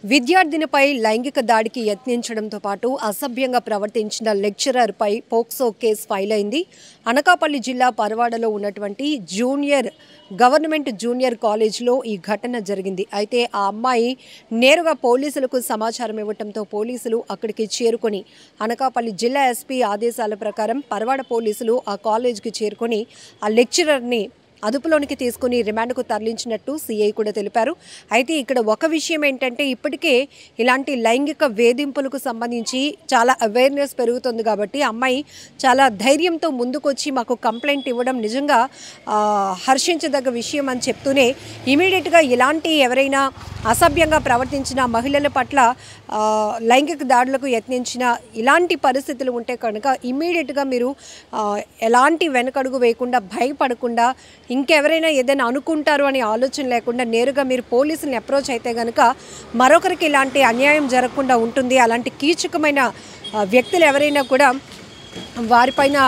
విద్యార్థినిపై లైంగిక దాడికి యత్నించడంతో పాటు అసభ్యంగా ప్రవర్తించిన లెక్చరర్పై పోక్సో కేసు ఫైల్ అయింది. అనకాపల్లి జిల్లా పరవాడలో ఉన్నటువంటి గవర్నమెంట్ జూనియర్ కాలేజ్లో ఈ ఘటన జరిగింది. అయితే ఆ అమ్మాయి నేరుగా పోలీసులకు సమాచారం ఇవ్వడంతో పోలీసులు అక్కడికి చేరుకొని అనకాపల్లి జిల్లా ఎస్పీ ఆదేశాల ప్రకారం పరవాడ పోలీసులు ఆ కాలేజ్కి చేరుకొని ఆ లెక్చరర్ని అదుపులోనికి తీసుకుని రిమాండ్కు తరలించినట్టు సిఐ కూడా తెలిపారు. అయితే ఇక్కడ ఒక విషయం ఏంటంటే ఇప్పటికే ఇలాంటి లైంగిక వేధింపులకు సంబంధించి చాలా అవేర్నెస్ పెరుగుతుంది కాబట్టి అమ్మాయి చాలా ధైర్యంతో ముందుకొచ్చి మాకు కంప్లైంట్ ఇవ్వడం నిజంగా హర్షించదగ్గ విషయం అని చెప్తూనే ఇమీడియట్గా ఇలాంటి ఎవరైనా అసభ్యంగా ప్రవర్తించిన మహిళల పట్ల లైంగిక దాడులకు యత్నించిన ఇలాంటి పరిస్థితులు ఉంటే కనుక ఇమీడియట్గా మీరు ఎలాంటి వెనకడుగు వేయకుండా భయపడకుండా ఇంకెవరైనా ఏదైనా అనుకుంటారు అని ఆలోచన లేకుండా నేరుగా మీరు పోలీసుల్ని అప్రోచ్ అయితే కనుక మరొకరికి ఇలాంటి అన్యాయం జరగకుండా ఉంటుంది. అలాంటి కీచకమైన వ్యక్తులు ఎవరైనా కూడా వారిపైన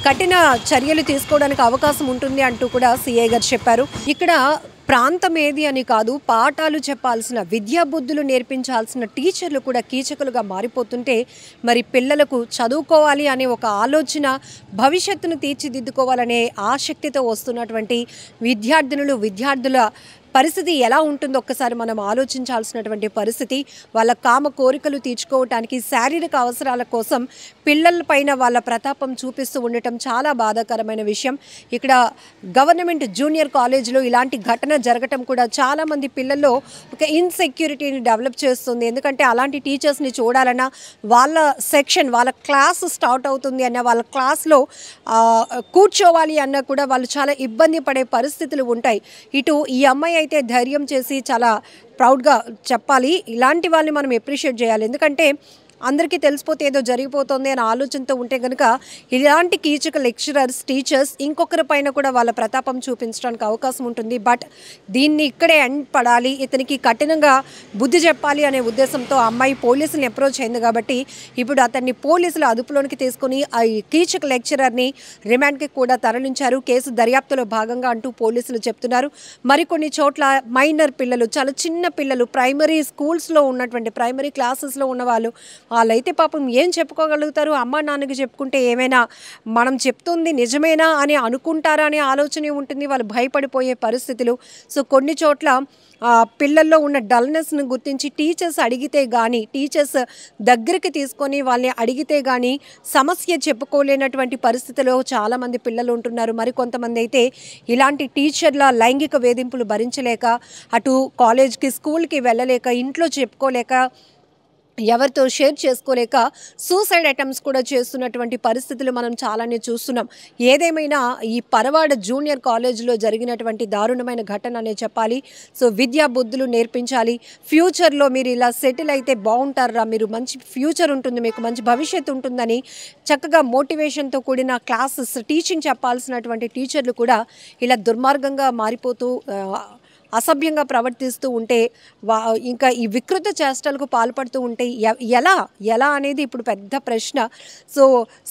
కఠిన చర్యలు తీసుకోవడానికి అవకాశం ఉంటుంది అంటూ కూడా సిఐ గారు చెప్పారు. ఇక్కడ ప్రాంతం ఏది అని కాదు, పాఠాలు చెప్పాల్సిన విద్యాబుద్ధులు నేర్పించాల్సిన టీచర్లు కూడా కీచకులుగా మారిపోతుంటే మరి పిల్లలకు చదువుకోవాలి అనే ఒక ఆలోచన, భవిష్యత్తును తీర్చిదిద్దుకోవాలనే ఆసక్తితో వస్తున్నటువంటి విద్యార్థుల పరిస్థితి ఎలా ఉంటుందో ఒక్కసారి మనం ఆలోచించాల్సినటువంటి పరిస్థితి. వాళ్ళ కామ కోరికలు తీర్చుకోవటానికి శారీరక అవసరాల కోసం పిల్లలపైన వాళ్ళ ప్రతాపం చూపిస్తూ ఉండటం చాలా బాధాకరమైన విషయం. ఇక్కడ గవర్నమెంట్ జూనియర్ కాలేజ్లో ఇలాంటి ఘటన జరగటం కూడా చాలామంది పిల్లల్లో ఒక ఇన్సెక్యూరిటీని డెవలప్ చేస్తుంది. ఎందుకంటే అలాంటి టీచర్స్ని చూడాలన్నా వాళ్ళ సెక్షన్, వాళ్ళ క్లాస్ స్టార్ట్ అవుతుంది అన్న, వాళ్ళ క్లాస్లో కూర్చోవాలి అన్న కూడా వాళ్ళు చాలా ఇబ్బంది పడే పరిస్థితులు ఉంటాయి. ఇటు ఈ అమ్మాయి అయితే ధైర్యం చేసి చాలా ప్రౌడ్గా చెప్పాలి, ఇలాంటి వాళ్ళని మనం అప్రిషియేట్ చేయాలి. ఎందుకంటే అందరికీ తెలిసిపోతే ఏదో జరిగిపోతుంది అనే ఆలోచనతో ఉంటే కనుక ఇలాంటి కీచక లెక్చరర్స్, టీచర్స్ ఇంకొకరి పైన కూడా వాళ్ళ ప్రతాపం చూపించడానికి అవకాశం ఉంటుంది. బట్ దీన్ని ఇక్కడే ఎండ్ పడాలి, ఇతనికి కఠినంగా బుద్ధి చెప్పాలి అనే ఉద్దేశంతో అమ్మాయి పోలీసులను అప్రోచ్ అయింది. కాబట్టి ఇప్పుడు అతన్ని పోలీసులు అదుపులోనికి తీసుకుని ఆ కీచక లెక్చరర్ని రిమాండ్కి కూడా తరలించారు. కేసు దర్యాప్తులో భాగంగా అంటూ పోలీసులు చెప్తున్నారు. మరికొన్ని చోట్ల మైనర్ పిల్లలు, చాలా చిన్న పిల్లలు, ప్రైమరీ స్కూల్స్లో ఉన్నటువంటి ప్రైమరీ క్లాసెస్లో ఉన్న వాళ్ళైతే పాపం ఏం చెప్పుకోగలుగుతారు? అమ్మ నాన్నకి చెప్పుకుంటే ఏమైనా మనం చెప్తుంది నిజమేనా అని అనుకుంటారా అనే ఆలోచనే ఉంటుంది. వాళ్ళు భయపడిపోయే పరిస్థితులు. సో కొన్ని చోట్ల పిల్లల్లో ఉన్న డల్నెస్ను గుర్తించి టీచర్స్ అడిగితే కానీ, టీచర్స్ దగ్గరికి తీసుకొని వాళ్ళని అడిగితే కానీ సమస్య చెప్పుకోలేనటువంటి పరిస్థితిలో చాలామంది పిల్లలు ఉంటున్నారు. మరి కొంతమంది అయితే ఇలాంటి టీచర్ల లైంగిక వేధింపులు భరించలేక అటు కాలేజ్కి, స్కూల్కి వెళ్ళలేక, ఇంట్లో చెప్పుకోలేక, ఎవరితో షేర్ చేసుకోలేక సూసైడ్ అటెంప్ట్స్ కూడా చేస్తున్నటువంటి పరిస్థితులు మనం చాలానే చూస్తున్నాం. ఏదేమైనా ఈ పరవాడ జూనియర్ కాలేజీలో జరిగినటువంటి దారుణమైన ఘటన అనే చెప్పాలి. సో విద్యా బుద్ధులు నేర్పించాలి. ఫ్యూచర్లో మీరు ఇలా సెటిల్ అయితే బాగుంటారా, మీరు మంచి ఫ్యూచర్ ఉంటుంది, మీకు మంచి భవిష్యత్తు ఉంటుందని చక్కగా మోటివేషన్తో కూడిన క్లాసెస్, టీచింగ్ చెప్పాల్సినటువంటి టీచర్లు కూడా ఇలా దుర్మార్గంగా మారిపోతూ అసభ్యంగా ప్రవర్తిస్తూ ఉంటే, ఇంకా ఈ వికృత చేష్టలకు పాల్పడుతూ ఉంటే ఎలా అనేది ఇప్పుడు పెద్ద ప్రశ్న. సో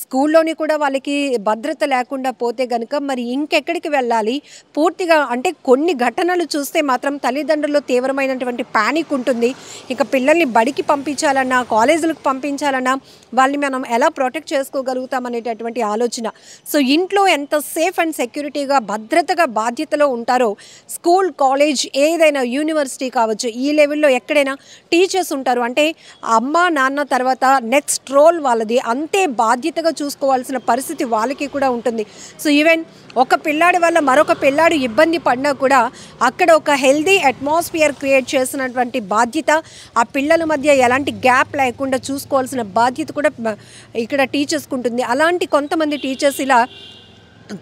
స్కూల్లోని కూడా వాళ్ళకి భద్రత లేకుండా పోతే కనుక మరి ఇంకెక్కడికి వెళ్ళాలి? పూర్తిగా అంటే కొన్ని ఘటనలు చూస్తే మాత్రం తల్లిదండ్రుల్లో తీవ్రమైనటువంటి ప్యానిక్ ఉంటుంది. ఇక పిల్లల్ని బడికి పంపించాలన్నా, కాలేజీలకు పంపించాలన్నా వాళ్ళని మనం ఎలా ప్రొటెక్ట్ చేసుకోగలుగుతాం అనేటటువంటి ఆలోచన. సో ఇంట్లో ఎంత సేఫ్ అండ్ సెక్యూరిటీగా, భద్రతగా, బాధ్యతలో ఉంటారో స్కూల్, కాలేజ్, ఏదైనా యూనివర్సిటీ కావచ్చు, ఈ లెవెల్లో ఎక్కడైనా టీచర్స్ ఉంటారు. అంటే అమ్మ నాన్న తర్వాత నెక్స్ట్ రోల్ వాళ్ళది, అంతే బాధ్యతగా చూసుకోవాల్సిన పరిస్థితి వాళ్ళకి కూడా ఉంటుంది. సో ఈవెన్ ఒక పిల్లాడి వల్ల మరొక పిల్లాడు ఇబ్బంది పడినా కూడా అక్కడ ఒక హెల్దీ అట్మాస్ఫియర్ క్రియేట్ చేసినటువంటి బాధ్యత, ఆ పిల్లల మధ్య ఎలాంటి గ్యాప్ లేకుండా చూసుకోవాల్సిన బాధ్యత కూడా ఇక్కడ టీచర్స్కి ఉంటుంది. అలాంటి కొంతమంది టీచర్స్ ఇలా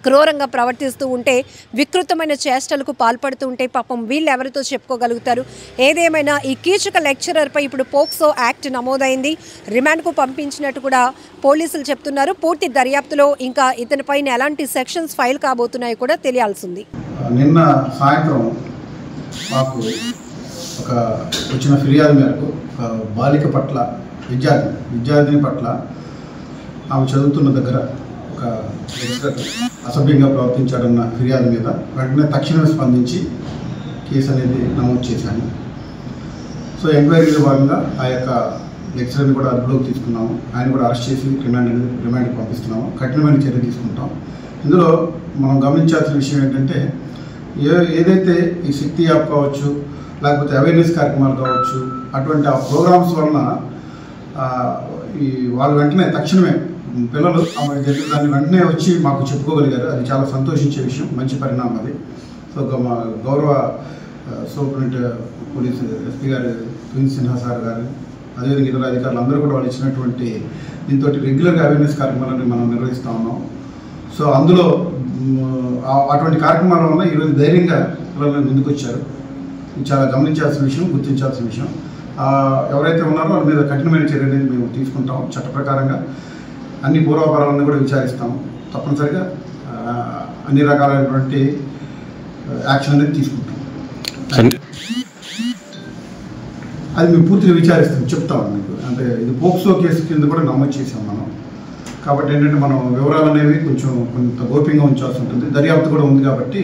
క్రూరంగా ప్రవర్తిస్తూ ఉంటే, వికృతమైన చేష్టలకు పాల్పడుతూ ఉంటే పాపం వీళ్ళు ఎవరితో చెప్పుకోగలుగుతారు? ఏదేమైనా ఈ కీచక లెక్చరర్పై ఇప్పుడు పోక్సో యాక్ట్ నమోదైంది. రిమాండ్కు పంపించినట్టు కూడా పోలీసులు చెప్తున్నారు. పూర్తి దర్యాప్తులో ఇంకా ఇతనిపైన ఎలాంటి సెక్షన్స్ ఫైల్ కాబోతున్నాయో కూడా తెలియాల్సింది. నిన్న సాయంత్రం మాకు ఒక వచ్చిన ఫిర్యాదు మేరకు బాలిక పట్ల, విద్యార్థిని పట్ల ఆమె చదువుతున్న దగ్గర ఒక అసభ్యంగా ప్రవర్తించాడన్న ఫిర్యాదు మీద వెంటనే తక్షణమే స్పందించి కేసు అనేది నమోదు చేశాను. సో ఎంక్వైరీలో భాగంగా ఆ యొక్క లెక్చరర్ని కూడా అదుపులోకి తీసుకున్నాము. ఆయన కూడా అరెస్ట్ చేసి రిమాండ్కి పంపిస్తున్నాము. కఠినమైన చర్య తీసుకుంటాం. ఇందులో మనం గమనించాల్సిన విషయం ఏంటంటే ఏదైతే ఈ శక్తి యాప్ కావచ్చు, లేకపోతే అవేర్నెస్ కార్యక్రమాలు కావచ్చు, అటువంటి ఆ ప్రోగ్రామ్స్ వలన ఈ వాళ్ళు వెంటనే తక్షణమే పిల్లలు జరిగిన దాన్ని వెంటనే వచ్చి మాకు చెప్పుకోగలిగారు. అది చాలా సంతోషించే విషయం, మంచి పరిణామం అది. సో మా గౌరవ సూపరింటెండెంట్ పోలీస్ ఎస్పీ గారు ప్రిన్స్ సిన్హా సార్ గారు, అదేవిధంగా ఇతర అధికారులు అందరూ కూడా వాళ్ళు ఇచ్చినటువంటి దీంతో రెగ్యులర్గా అవేర్నెస్ కార్యక్రమాలను మనం నిర్వహిస్తూ ఉన్నాం. సో అందులో అటువంటి కార్యక్రమాల వల్ల ఈరోజు ధైర్యంగా పిల్లలు ముందుకు వచ్చారు. ఇది చాలా గమనించాల్సిన విషయం, గుర్తించాల్సిన విషయం. ఎవరైతే ఉన్నారో వాళ్ళ మీద కఠినమైన చర్య అనేది మేము తీసుకుంటాం. చట్ట ప్రకారంగా అన్ని పూర్వాపరాలను కూడా విచారిస్తాము. తప్పనిసరిగా అన్ని రకాలైనటువంటి యాక్షన్ అనేది తీసుకుంటాం. అది మేము పూర్తిగా విచారిస్తాం, చెప్తాము మీకు. అంటే ఇది పోక్సో కేసు కింద కూడా నమోదు చేసాం మనం. కాబట్టి ఏంటంటే మనం వివరాలు అనేవి కొంత గోప్యంగా ఉంచాల్సి ఉంటుంది. దర్యాప్తు కూడా ఉంది కాబట్టి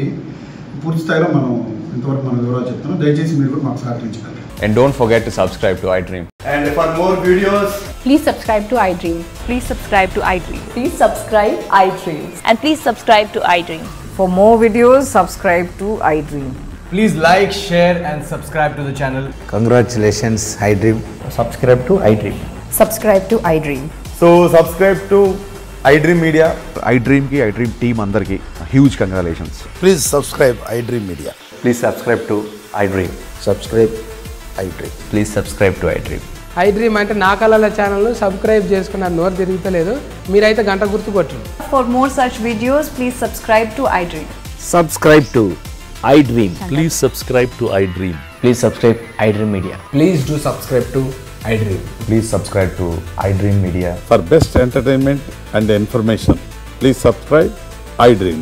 పూర్తి స్థాయిలో మనం ఇంతవరకు మన వివరాలు చెప్తున్నాం. దయచేసి మీరు కూడా మాకు సహకరించగలరు. And don't forget to subscribe to iDream. And for more videos, please subscribe to iDream. Please subscribe to iDream. Please subscribe iDream. And please subscribe to iDream. For more videos, subscribe to iDream. please like, share and subscribe to the channel. Congratulations, iDream. Subscribe to iDream. Subscribe to iDream. So subscribe to iDream Media. iDream ki iDream team andarki huge congratulations. Please subscribe iDream Media. Please subscribe to iDream. Subscribe iDream. Please subscribe to iDream. iDream అంటే నా కళల channel subscribe చేసుకున్న నోరు తిరుగుతలేదు. మీరైతే గంట గుర్తు కొట్టండి. For more such videos, please subscribe to iDream. Subscribe to iDream. Please subscribe to iDream. Please subscribe iDream Media. Please do subscribe to iDream. Please subscribe to iDream Media. For best entertainment and information, please subscribe iDream.